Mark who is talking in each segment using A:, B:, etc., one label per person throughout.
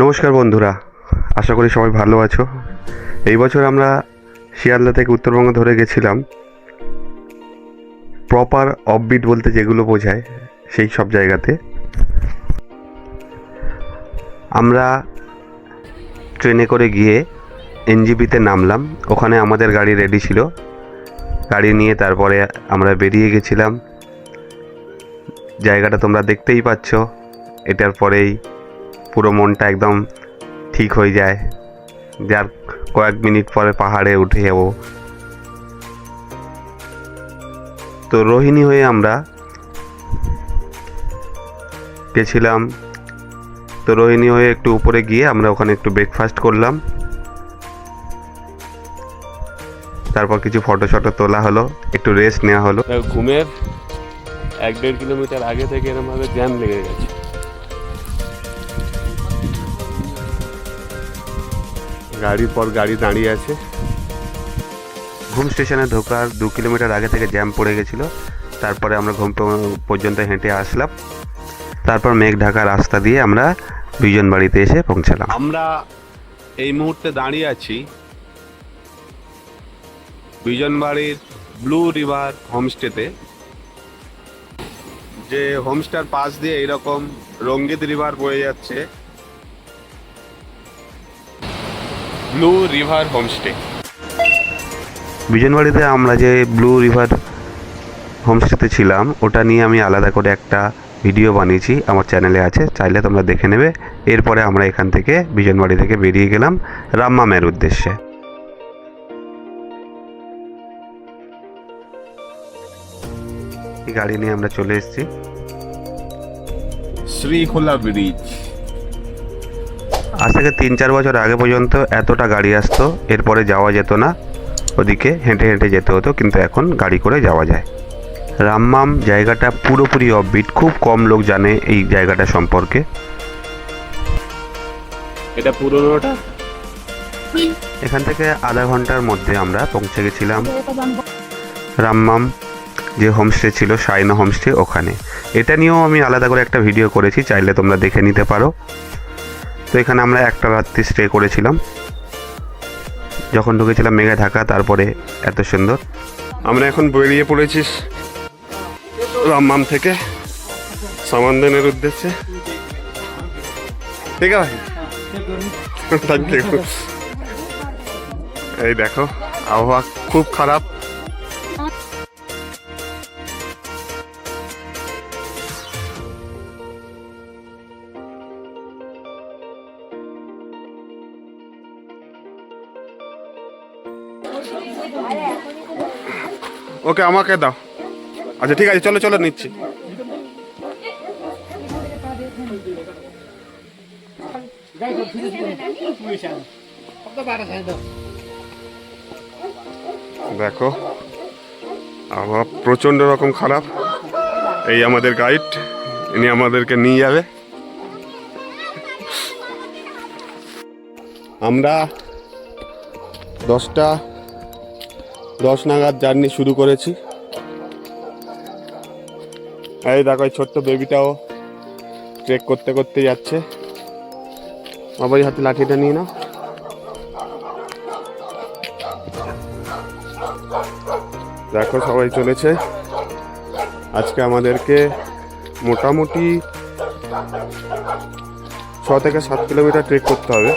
A: নমস্কার বন্ধুরা, আশা করি সবাই ভালো আছো। এই বছর আমরা শিয়ালদা থেকে উত্তরবঙ্গ ধরে গেছিলাম প্রপার অফবিট বলতে যেগুলো বোঝায় সেই সব জায়গাতে। আমরা ট্রেনে করে গিয়ে এনজিপিতে নামলাম। ওখানে আমাদের গাড়ি রেডি ছিল। গাড়ি নিয়ে তারপরে আমরা বেরিয়ে গেছিলাম। জায়গাটা তোমরা দেখতেই পাচ্ছ। এটার পরেই পুরো মনটা একদম ঠিক হয়ে যায়, যার কয়েক মিনিট পরে পাহাড়ে উঠে যাব। তো রোহিণী হয়ে আমরা গেছিলাম। তো রোহিণী হয়ে একটু উপরে গিয়ে আমরা ওখানে একটু ব্রেকফাস্ট করলাম। তারপর কিছু ফটো তোলা হলো, একটু রেস্ট নেওয়া হলো।
B: ঘুমের 1-1.5 কিলোমিটার আগে থেকে এরকমভাবে জ্যাম লেগে গেছে। গাড়ির পর গাড়ি দাঁড়িয়ে আছে।
A: ঘুম স্টেশনে ঢোকার 2 কিলোমিটার আগে থেকে জ্যাম পড়ে গেছিল। তারপরে আমরা ঘুম পর্যন্ত হেঁটে আসলাম। তারপর মেঘ ঢাকা রাস্তা দিয়ে আমরা বিজন বাড়িতে এসে পৌঁছালাম।
B: আমরা এই মুহূর্তে দাঁড়িয়ে আছি বিজনবাড়ির ব্লু রিভার হোমস্টেতে। যে হোমস্টের পাশ দিয়ে এরকম রঙ্গিত রিভার বয়ে যাচ্ছে। Blue river homestay.
A: বিজনবাড়িতে আমরা যে ব্লু রিভার হোমস্টেতে ছিলাম, ওটা নিয়ে আমি আলাদা করে একটা ভিডিও বানিয়েছি, আমার চ্যানেলে আছে, চাইলে তোমরা দেখে নেবে। এরপরে আমরা এখান থেকে বিজনবাড়ি থেকে বেরিয়ে গেলাম রামমামের উদ্দেশ্যে। গাড়ি নিয়ে আমরা চলে এসেছি
B: শ্রীখোলা ব্রিজ।
A: আজ থেকে 3-4 বছর আগে পর্যন্ত এতটা গাড়ি আসতো, এরপরে যাওয়া যেত না, ওদিকে হেঁটে হেঁটে যেতে হতো, কিন্তু এখন গাড়ি করে যাওয়া যায়। রামমাম জায়গাটা পুরোপুরি অফবিট, খুব কম লোক জানে এই জায়গাটা সম্পর্কে।
B: এটা পুরোনোটা।
A: এখান থেকে আধা ঘন্টার মধ্যে আমরা পৌঁছে গেছিলাম রামমাম যে হোমস্টে ছিল, সাইনো হোমস্টে, ওখানে। এটা নিয়েও আমি আলাদা করে একটা ভিডিও করেছি, চাইলে তোমরা দেখে নিতে পারো। তো এখানে আমরা একটা রাত্রি স্টে করেছিলাম। যখন ঢুকেছিলাম মেঘে ঢাকা, তারপরে এত সুন্দর।
B: আমরা এখন বেরিয়ে পড়েছি রামমাম থেকে সমানদানের উদ্দেশ্যে। ঠিক আছে, থ্যাংক ইউ। এই দেখো আবহাওয়া খুব খারাপ। ওকে, আমাকে দাও। আচ্ছা ঠিক আছে, চলো চলো নিচ্ছি। দেখো আবহাওয়া প্রচন্ড রকম খারাপ। এই আমাদের গাইড, ইনি আমাদেরকে নিয়ে যাবে। আমরা 10:10 নাগাদ জার্নি শুরু করেছি। এই দেখো এই ছোট্ট বেবিটাও ট্রেক করতে করতে যাচ্ছে। বাবাই হাতে লাঠিটা নিয়ে নাও। দেখো সবাই চলেছে। আজকে আমাদেরকে মোটামুটি 6 থেকে 7 কিলোমিটার ট্রেক করতে হবে।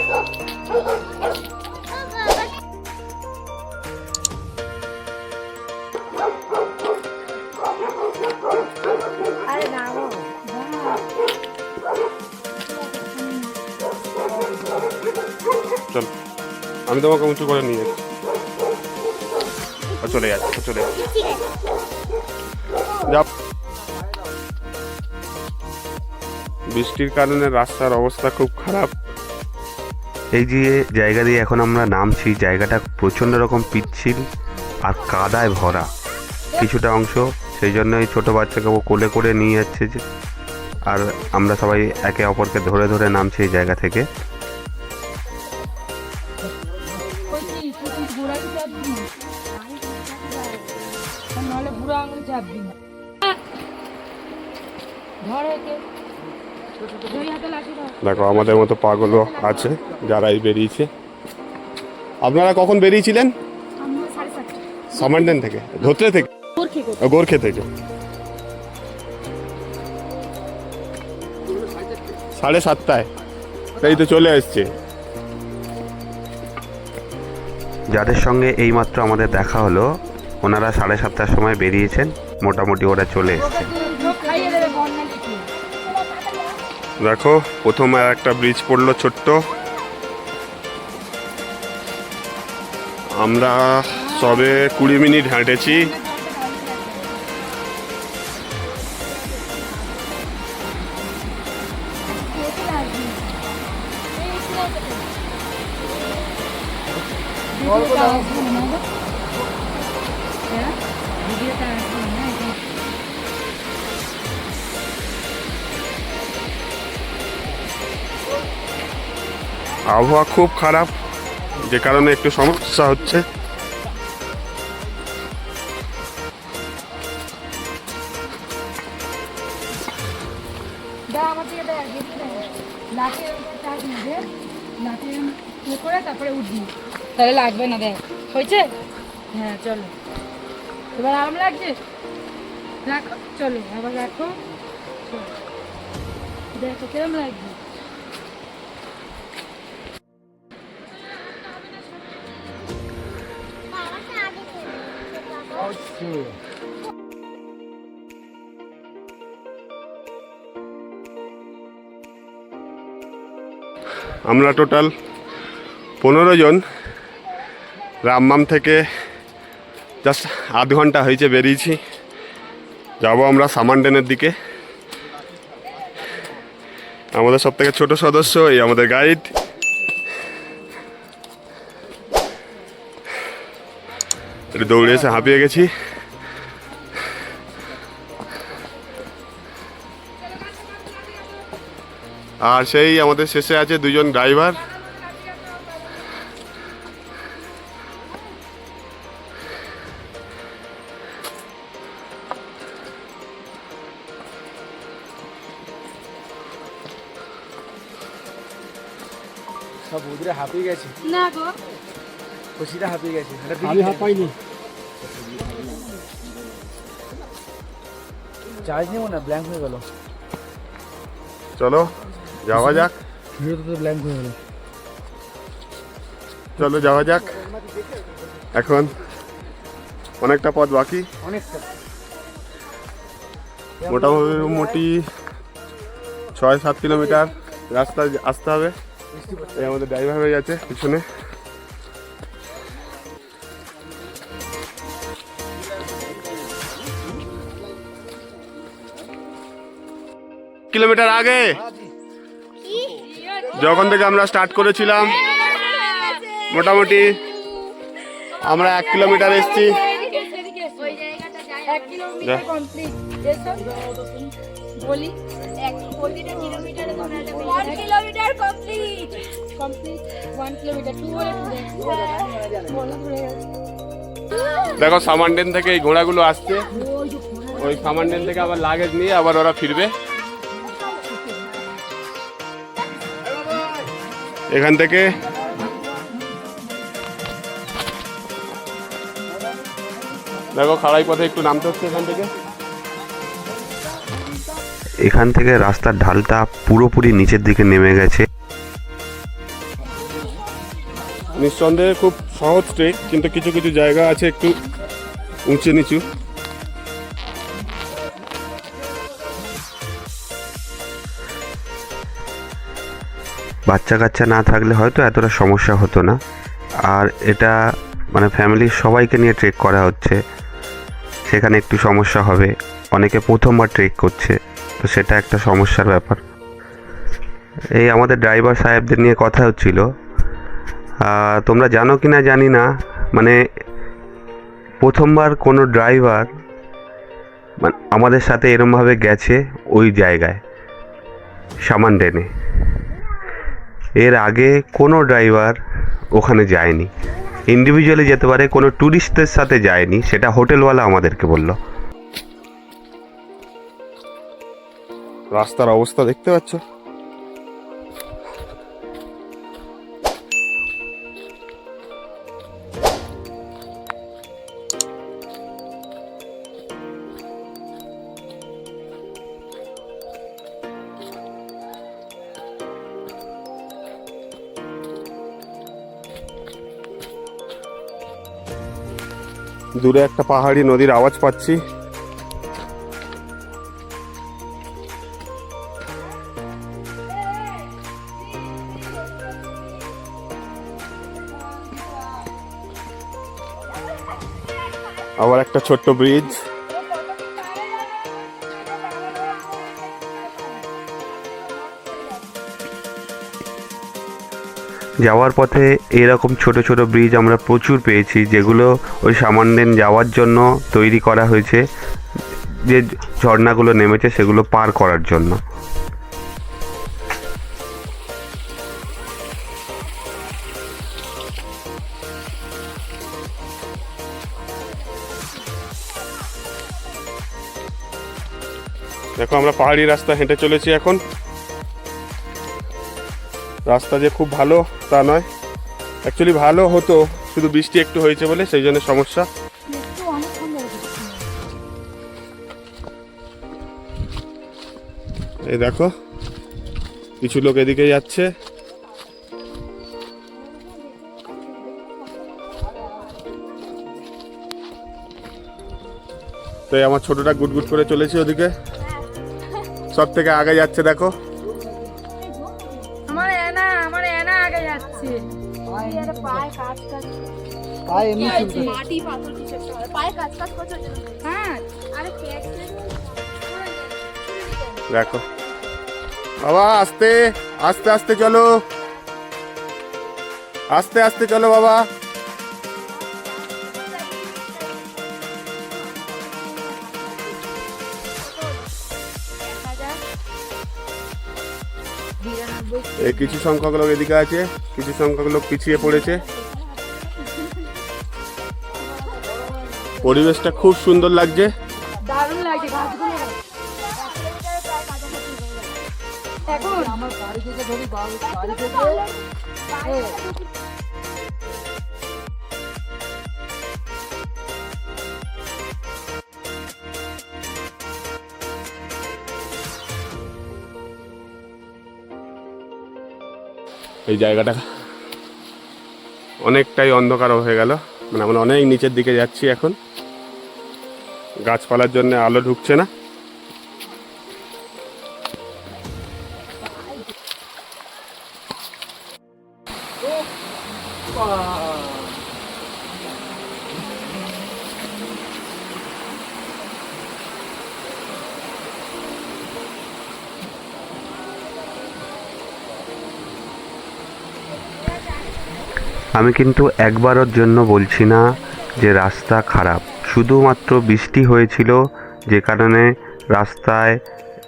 B: চল, আমি তোমাকে উঁচু করে নিয়ে যাচ্ছি। চলে যাচ্ছে চলে যাচ্ছে। বৃষ্টির কারণে রাস্তার অবস্থা খুব খারাপ।
A: এই যে জায়গা দিয়ে এখন আমরা নামছি, জায়গাটা প্রচণ্ড রকম পিচ্ছিল আর কাদায় ভরা কিছুটা অংশ। সেই জন্য এই ছোটো বাচ্চাকে ও কোলে করে নিয়ে যাচ্ছে, আর আমরা সবাই একে অপরকে ধরে ধরে নামছি এই জায়গা থেকে।
B: দেখো আমাদের মতো পাগলও আছে যারাই বেরিয়েছে। আপনারা কখন বেরিয়েছিলেন? সামান্ডেন থেকে, ধোত্রে থেকে, গোরখে থেকে। 7:30 তাই তো চলে এসছে।
A: যাদের সঙ্গে এইমাত্র আমাদের দেখা হলো ওনারা 7:30টার সময় বেরিয়েছেন, মোটামুটি ওরা চলে এসছে।
B: দেখো প্রথম আর একটা ব্রিজ পড়লো ছোট্ট। আমরা সবে 20 মিনিট হেঁটেছি। আবহাওয়া খুব খারাপ, যে কারণে একটু সমস্যা হচ্ছে।
C: তারপরে উঠবি, তাহলে লাগবে না। দেখ হয়েছে? হ্যাঁ চলো, এবার আরাম লাগছে? রাখো, চলো আবার রাখো। দেখো কিরম লাগবে।
B: আমরা টোটাল 15 জন রামমাম থেকে জাস্ট আধ ঘন্টা হয়েছে বেরিয়েছি। যাব আমরা সামান্ডেনের দিকে। আমাদের সব থেকে ছোট সদস্য এই আমাদের গাইড। একটু দৌড়ে এসে হাঁপিয়ে গেছি। আর সেই আমাদের শেষে আছে 2 জন ড্রাইভার।
D: সব বৌদিরা হাঁপিয়ে গেছে।
C: না গো,
D: খুশিটা হাঁপিয়ে গেছে।
E: আমি হাত পাইনি।
D: চার্জ নেব না, ব্ল্যাঙ্ক হয়ে গেল।
B: চলো যাওয়া যাক।
D: ভিডিওতে তো ব্ল্যাঙ্ক হয়ে গেল।
B: চলো যাওয়া যাক। এখন অনেকটা পথ বাকি,
D: অনেকটা।
B: মোটামুটি 6-7 কিলোমিটার রাস্তা আসতে হবে। এই আমাদের ড্রাইভার হয়ে যাচ্ছে পিছনে। কিলোমিটার আগে যখন থেকে আমরা স্টার্ট করেছিলাম মোটামুটি আমরা 1 কিলোমিটার এসছি।
C: 1 কিলোমিটার কমপ্লিট। বলি 1 কিলোমিটার কমপ্লিট। 1 কিলোমিটার 2 বলে বলা ধরে গেছে।
B: দেখো সামান্ডেন থেকে এই ঘোড়াগুলো আসছে, ওই সামান্ডেন থেকে আবার লাগেজ নিয়ে আবার ওরা ফিরবে। এখান থেকে দেখো খাড়াই পথে একটু নামতে হচ্ছে।
A: এখান থেকে রাস্তার ঢালটা পুরোপুরি নিচের দিকে নেমে গেছে।
B: নিঃসন্দেহে খুব সহজ ট্রেক, কিন্তু কিছু কিছু জায়গা আছে একটু উঁচু নিচু।
A: বাচ্চা কাচ্চা না থাকলে হয়তো এতটা সমস্যা হতো না। আর এটা মানে ফ্যামিলির সবাইকে নিয়ে ট্রেক করা হচ্ছে, সেখানে একটু সমস্যা হবে। অনেকে প্রথমবার ট্রেক করছে, তো সেটা একটা সমস্যার ব্যাপার। এই আমাদের ড্রাইভার সাহেবদের নিয়ে কথা হচ্ছিল। তোমরা জানো কি না জানি না, মানে প্রথমবার কোনো ড্রাইভার মানে আমাদের সাথে এরমভাবে গেছে ওই জায়গায় সামান্ডেনে। এর আগে কোনো ড্রাইভার ওখানে যায়নি, ইন্ডিভিজুয়ালি যেতে পারে, কোনো ট্যুরিস্টদের সাথে যায়নি, সেটা হোটেলওয়ালা আমাদেরকে বলল।
B: রাস্তার অবস্থা দেখতে পাচ্ছ? দূরে একটা পাহাড়ি নদীর আওয়াজ পাচ্ছি। আবার একটা ছোট্ট ব্রিজ।
A: যাওয়ার পথে এরকম ছোট ছোট ব্রিজ আমরা প্রচুর পেয়েছি, যেগুলো ওই সামানডেন যাওয়ার জন্য তৈরি করা হয়েছে, যে ঝর্ণাগুলো নেমেছে সেগুলো পার করার জন্য।
B: দেখো আমরা পাহাড়ি রাস্তা হেঁটে চলেছি এখন। রাস্তা যে খুব ভালো তা নয়, অ্যাকচুয়ালি ভালো হতো, শুধু বৃষ্টি একটু হয়েছে বলে সেই জন্য সমস্যা। এই দেখো কিছু লোক এদিকে যাচ্ছে। তো এই আমার ছোটটা গুটগুট করে চলেছে ওদিকে, সব থেকে আগে যাচ্ছে। দেখো
C: আমার এনা আগে যাচ্ছে।
B: দেখো বাবা, আস্তে আস্তে আস্তে চলো, আস্তে আস্তে চলো বাবা। এই কিছু সংখ্যক লোক এদিকে আছে, কিছু সংখ্যক লোক পিছিয়ে পড়েছে। পরিবেশটা খুব সুন্দর লাগছে,
C: দারুণ লাগছে গাছগুলো। এখন
D: আমার বাড়ি থেকে ধরি বাড়ি থেকে
B: এই জায়গাটা অনেকটাই অন্ধকার হয়ে গেল, মানে আমরা অনেক নিচের দিকে যাচ্ছি এখন। গাছপালার জন্য আলো ঢুকছে না।
A: আমি কিন্তু একবারের জন্য বলছি না যে রাস্তা খারাপ, শুধুমাত্র বৃষ্টি হয়েছিল যে কারণে রাস্তায়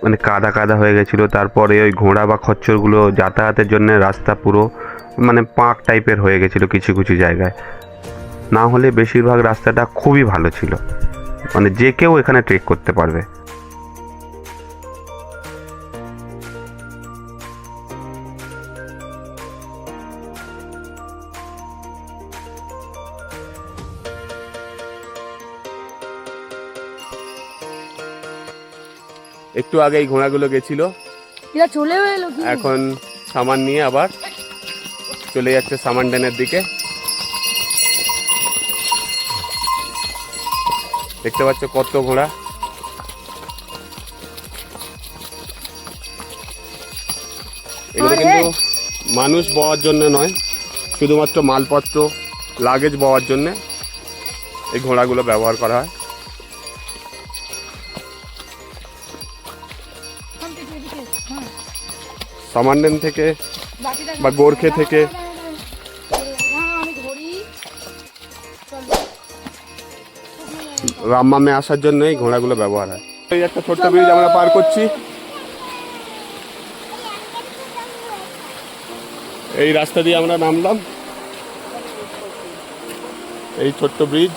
A: মানে কাদা কাদা হয়ে গেছিলো। তারপরে ওই ঘোড়া বা খচ্চরগুলো যাতায়াতের জন্য রাস্তা পুরো মানে পাঁক টাইপের হয়ে গেছিলো কিছু কিছু জায়গায়। না হলে বেশিরভাগ রাস্তাটা খুবই ভালো ছিল, মানে যে কেউ এখানে ট্রেক করতে পারবে।
B: একটু আগে এই ঘোড়াগুলো গেছিল,
C: এরা চলেও এলো কি?
B: এখন সামান নিয়ে আবার চলে যাচ্ছে সামানডেনের দিকে। দেখতে পাচ্ছ কত ঘোড়া। এগুলো কিন্তু মানুষ বওয়ার জন্য নয়, শুধুমাত্র মালপত্র লাগেজ বওয়ার জন্য এই ঘোড়াগুলো ব্যবহার করা হয়। সামানডেন থেকে বা গোরখে থেকে রামমামে আসার জন্য এই ঘোড়াগুলো ব্যবহার হয়। এই একটা ছোট্ট ব্রিজ আমরা পার করছি। এই রাস্তা দিয়ে আমরা নামলাম, এই ছোট্ট ব্রিজ।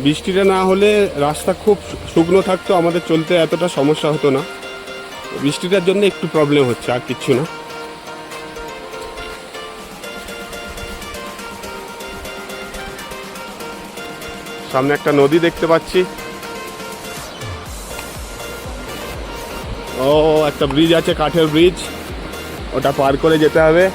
B: বৃষ্টিটা না হলে রাস্তা খুব শুকনো থাকতো, আমাদের চলতে এতটা সমস্যা হতো না। বৃষ্টিটার জন্য একটু প্রবলেম হচ্ছে, আর কিচ্ছু না। সামনে একটা নদী দেখতে পাচ্ছি। ও একটা ব্রিজ আছে, কাঠের ব্রিজ, ওটা পার করে যেতে হবে।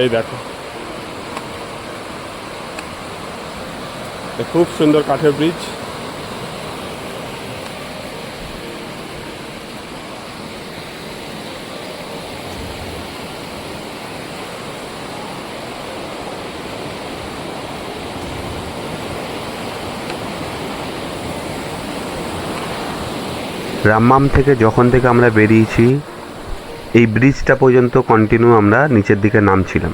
B: এই দেখো, খুব সুন্দর কাঠের ব্রিজ।
A: রাম্মাম থেকে যখন থেকে আমরা বেরিয়েছি এই ব্রিজটা পর্যন্ত কন্টিনিউ আমরা নিচের দিকে নামছিলাম।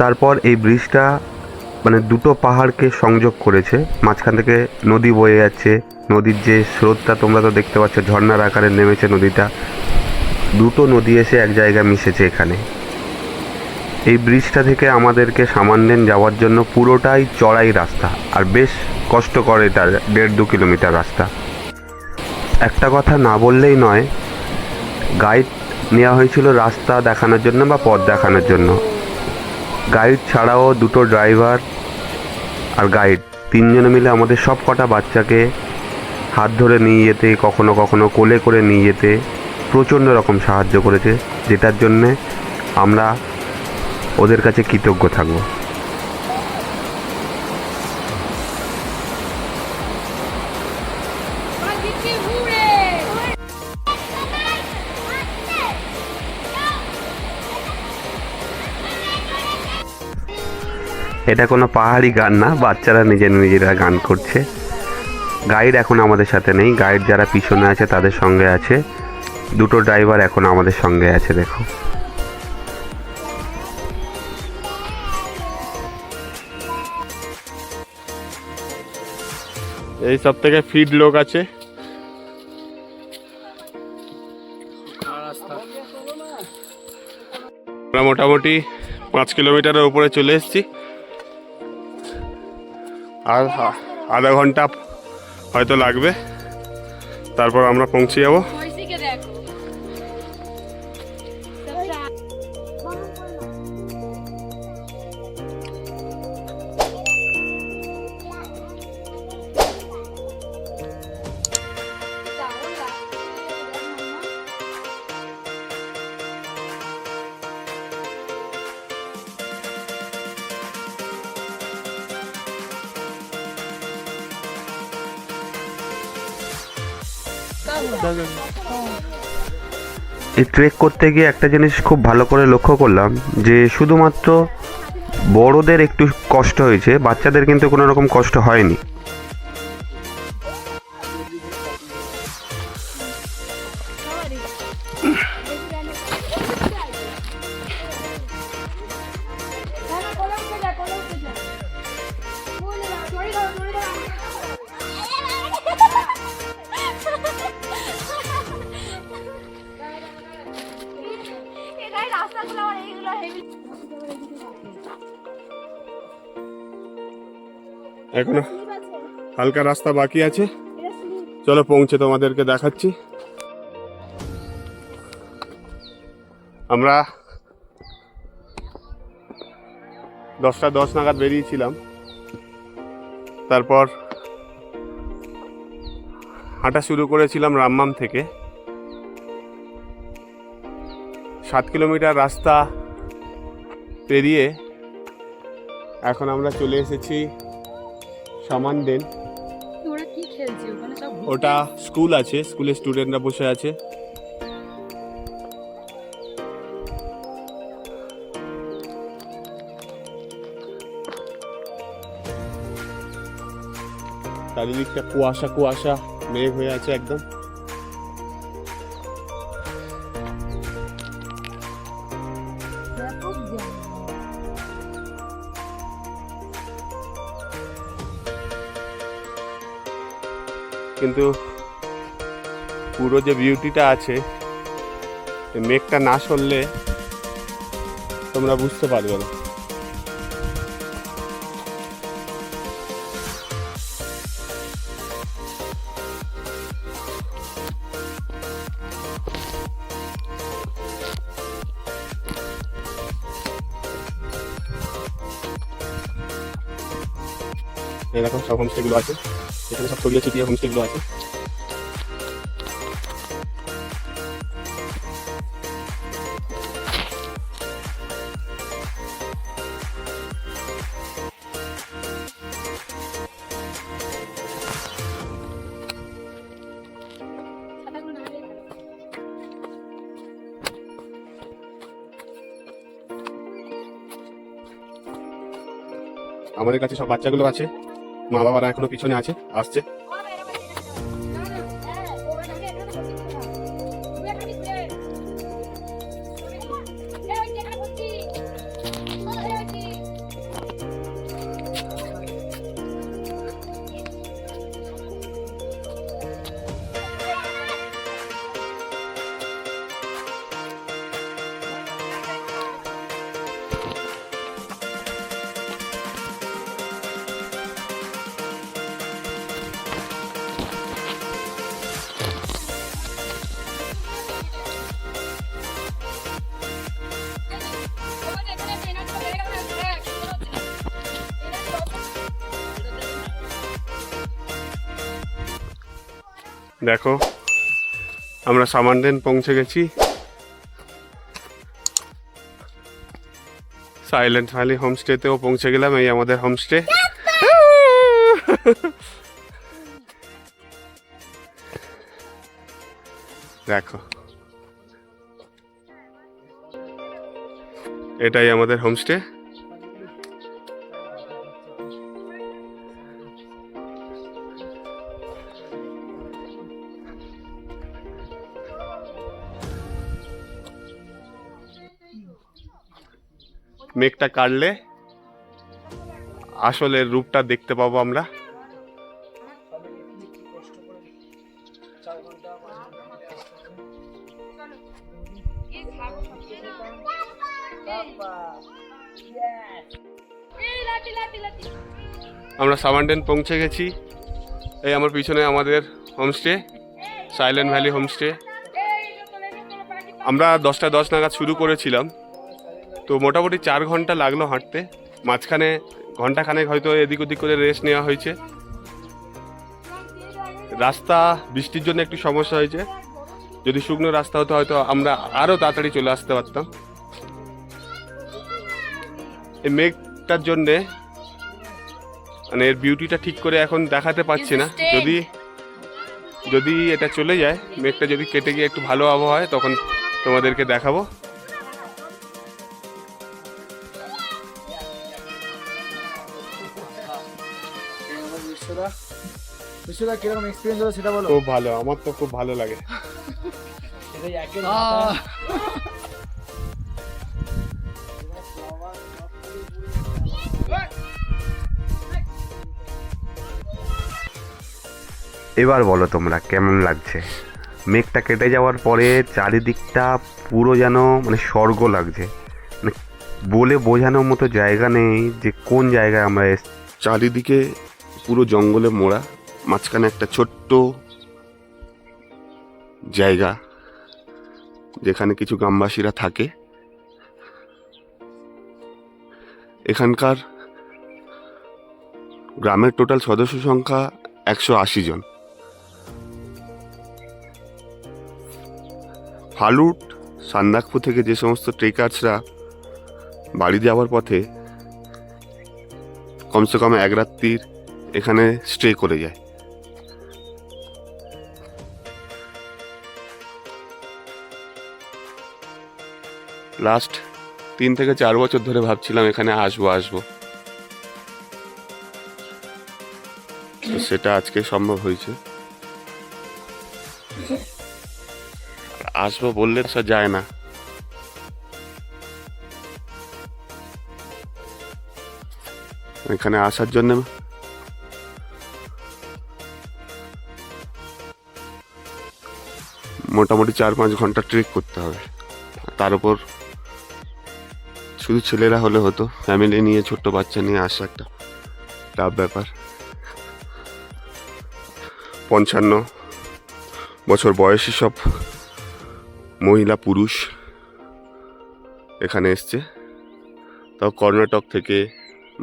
A: তারপর এই ব্রিজটা মানে দুটো পাহাড়কে সংযোগ করেছে, মাঝখান থেকে নদী বয়ে যাচ্ছে। নদীর যে স্রোতটা তোমরা তো দেখতে পাচ্ছ, ঝর্ণার আকারে নেমেছে নদীটা। দুটো নদী এসে এক জায়গায় মিশেছে এখানে। এই ব্রিজটা থেকে আমাদেরকে সামানদেন যাওয়ার জন্য পুরোটাই চড়াই রাস্তা, আর বেশ কষ্টকর। এটা 1.5-2 কিলোমিটার রাস্তা। একটা কথা না বললেই নয়, গাইড নেওয়া হয়েছিল রাস্তা দেখানোর জন্য বা পথ দেখানোর জন্য। গাইড ছাড়াও দুটো ড্রাইভার আর গাইড, তিনজনে মিলে আমাদের সব কটা বাচ্চাকে হাত ধরে নিয়ে যেতে, কখনো কখনো কোলে করে নিয়ে যেতে প্রচণ্ড রকম সাহায্য করেছে, যেটার জন্যে আমরা ওদের কাছে কৃতজ্ঞ থাকবো। এটা কোনো পাহাড়ি গান না, বাচ্চারা নিজেরা গান করছে। গাইড এখন আমাদের সাথে নেই, গাইড যারা পিছনে আছে তাদের সঙ্গে আছে। দুটো ড্রাইভার এখন আমাদের সঙ্গে আছে। দেখো,
B: এই সব থেকে ফিড লোক আছে। আমরা মোটামুটি 5 কিলোমিটারের উপরে চলে এসেছি, আর আধা ঘন্টা হয়তো লাগবে, তারপর আমরা পৌঁছে যাবো।
A: এই ট্রেক করতে গিয়ে একটা জিনিস খুব ভালো করে লক্ষ্য করলাম, যে শুধুমাত্র বড়দের একটু কষ্ট হয়েছে, বাচ্চাদের কিন্তু কোনো রকম কষ্ট হয়নি।
B: এখনো হালকা রাস্তা বাকি আছে, চলো পৌঁছে তোমাদেরকে দেখাচ্ছি। আমরা 10:10 নাগাদ বেরিয়েছিলাম, তারপর হাঁটা শুরু করেছিলাম রাম্মাম থেকে। 7 কিলোমিটার রাস্তা পেরিয়ে এখন আমরা চলে এসেছি সামানদেন। ওটা স্কুল আছে, স্কুলের স্টুডেন্টরা বসে আছে। চারিদিকটা কুয়াশা কুয়াশা মেঘ হয়ে আছে একদম। কিন্তু পুরো যে বিউটিটা আছে মেঘটা না সরলে তোমরা বুঝতে পারবে না। এরকম সব হোমস্টেগুলো আছে, এখানে সব ছড়িয়ে ছিটিয়ে হোমস্টেগুলো আছে। আমাদের কাছে সব বাচ্চাগুলো আছে, মা বাবারা এখনো পিছনে আছে, আসছে। দেখো আমরা সামানডেন পৌঁছে গেছি। সাইলেন্ট ভ্যালি হোমস্টেতেও পৌঁছে গেলাম। এই আমাদের হোমস্টে। দেখো এটাই আমাদের হোমস্টে। মেঘটা কাটলে আসলে রূপটা দেখতে পাবো আমরা। আমরা সামানডেন পৌঁছে গেছি। এই আমার পিছনে আমাদের হোমস্টে, সাইলেন্ট ভ্যালি হোমস্টে। আমরা 10টা 10 নাগাদ শুরু করেছিলাম, তো মোটামুটি 4 ঘন্টা লাগলো হাঁটতে। মাঝখানে ঘন্টাখানেক হয়তো এদিক ওদিক করে রেস্ট নেওয়া হয়েছে। রাস্তা বৃষ্টির জন্য একটু সমস্যা হয়েছে, যদি শুকনো রাস্তা হতো হয়তো আমরা আরও তাড়াতাড়ি চলে আসতে পারতাম। এই মেঘটার জন্যে মানে এর বিউটিটা ঠিক করে এখন দেখাতে পাচ্ছি না। যদি এটা চলে যায়, মেঘটা যদি কেটে গিয়ে একটু ভালো আবহাওয়া হয় তখন তোমাদেরকে দেখাবো।
D: কিরকম এক্সপিরিয়েন্স হলো সেটা বলো।
B: খুব ভালো, আমার তো খুব ভালো লাগে।
A: এবার বলো তোমরা কেমন লাগছে? মেঘটা কেটে যাওয়ার পরে চারিদিকটা পুরো যেন মানে স্বর্গ লাগছে। মানে বলে বোঝানোর মতো জায়গা নেই যে কোন জায়গায় আমরা এসেছি।
B: চারিদিকে পুরো জঙ্গলে মোড়া, মাঝখানে একটা ছোট্ট জায়গা যেখানে কিছু গ্রামবাসীরা থাকে। এখানকার গ্রামের টোটাল সদস্য সংখ্যা 180 জন। ফালুট সান্দাকফু থেকে যে সমস্ত ট্রেকার্সরা বাড়ি যাওয়ার পথে কমসে কম 1 রাত্রির এখানে স্টে করে যায়। লাস্ট 3 থেকে 4 বছর ধরে ভাবছিলাম এখানে আসবো। সেটা আজকে সম্ভব হয়েছে। আসবো বললে তো যায় না। এখানে আসার জন্য মোটামুটি 4-5 ঘন্টা ট্রেক করতে হবে। তার উপর শুধু ছেলেরা হলে হতো, ফ্যামিলি নিয়ে ছোট্ট বাচ্চা নিয়ে আসা একটা টাফ ব্যাপার। 55 বছর বয়সী সব মহিলা পুরুষ এখানে এসছে, তাও কর্ণাটক থেকে,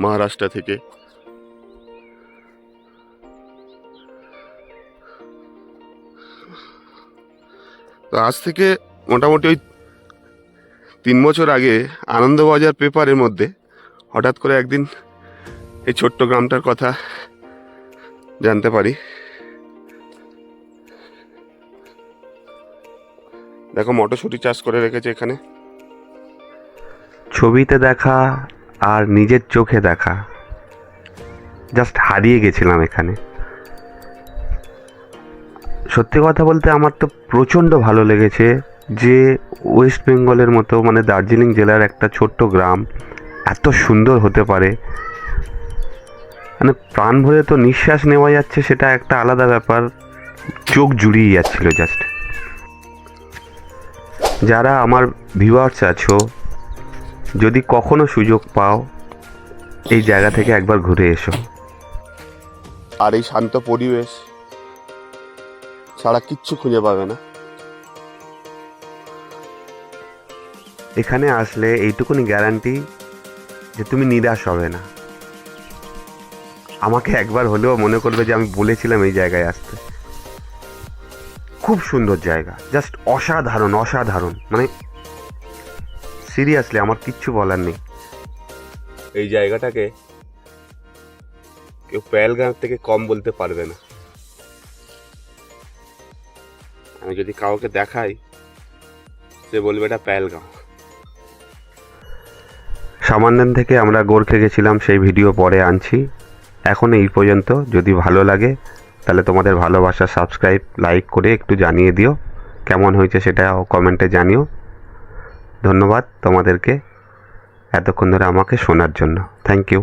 B: মহারাষ্ট্র থেকে। তো আজ থেকে মোটামুটি ওই 3 বছর আগে আনন্দবাজার পেপারের মধ্যে হঠাৎ করে একদিন এই ছোট্ট গ্রামটার কথা জানতে পারি। দেখো মটরশুঁটি চাষ করে রেখেছে এখানে।
A: ছবিতে দেখা আর নিজের চোখে দেখা, জাস্ট হারিয়ে গেছিলাম এখানে। সত্যি কথা বলতে আমার তো প্রচণ্ড ভালো লেগেছে যে ওয়েস্ট বেঙ্গলের মতো, মানে দার্জিলিং জেলার একটা ছোট্ট গ্রাম এত সুন্দর হতে পারে। মানে প্রাণ ভরে তো নিঃশ্বাস নেওয়া যাচ্ছে, সেটা একটা আলাদা ব্যাপার, চোখ জুড়িয়ে যাচ্ছিল জাস্ট। যারা আমার ভিউয়ার্স আছো, যদি কখনো সুযোগ পাও এই জায়গা থেকে একবার ঘুরে এসো।
B: আর এই শান্ত পরিবেশ ছাড়া কিচ্ছু খুঁজে পাবে না।
A: এখানে আসলে এইটুকুনি গ্যারান্টি যে তুমি নিরাশ হবে না। আমাকে একবার হলেও মনে করবে যে আমি বলেছিলাম এই জায়গায় আসতে। খুব সুন্দর জায়গা, জাস্ট অসাধারণ অসাধারণ, মানে সিরিয়াসলি আমার কিচ্ছু বলার নেই।
B: এই জায়গাটাকে কেউ পেহেলগাঁও থেকে কম বলতে পারবে না। আমি যদি কাউকে দেখাই, সে বলবে এটা পেহেলগাঁও।
A: সামান্যান থেকে আমরা গোর্খে গেছিলাম, সেই ভিডিও পরে আনছি। এখন এই পর্যন্ত। যদি ভালো লাগে তাহলে তোমাদের ভালোবাসা সাবস্ক্রাইব লাইক করে একটু জানিয়ে দিও, কেমন হয়েছে সেটাও কমেন্টে জানিও। ধন্যবাদ তোমাদেরকে এতক্ষণ ধরে আমাকে শোনার জন্য। Thank you.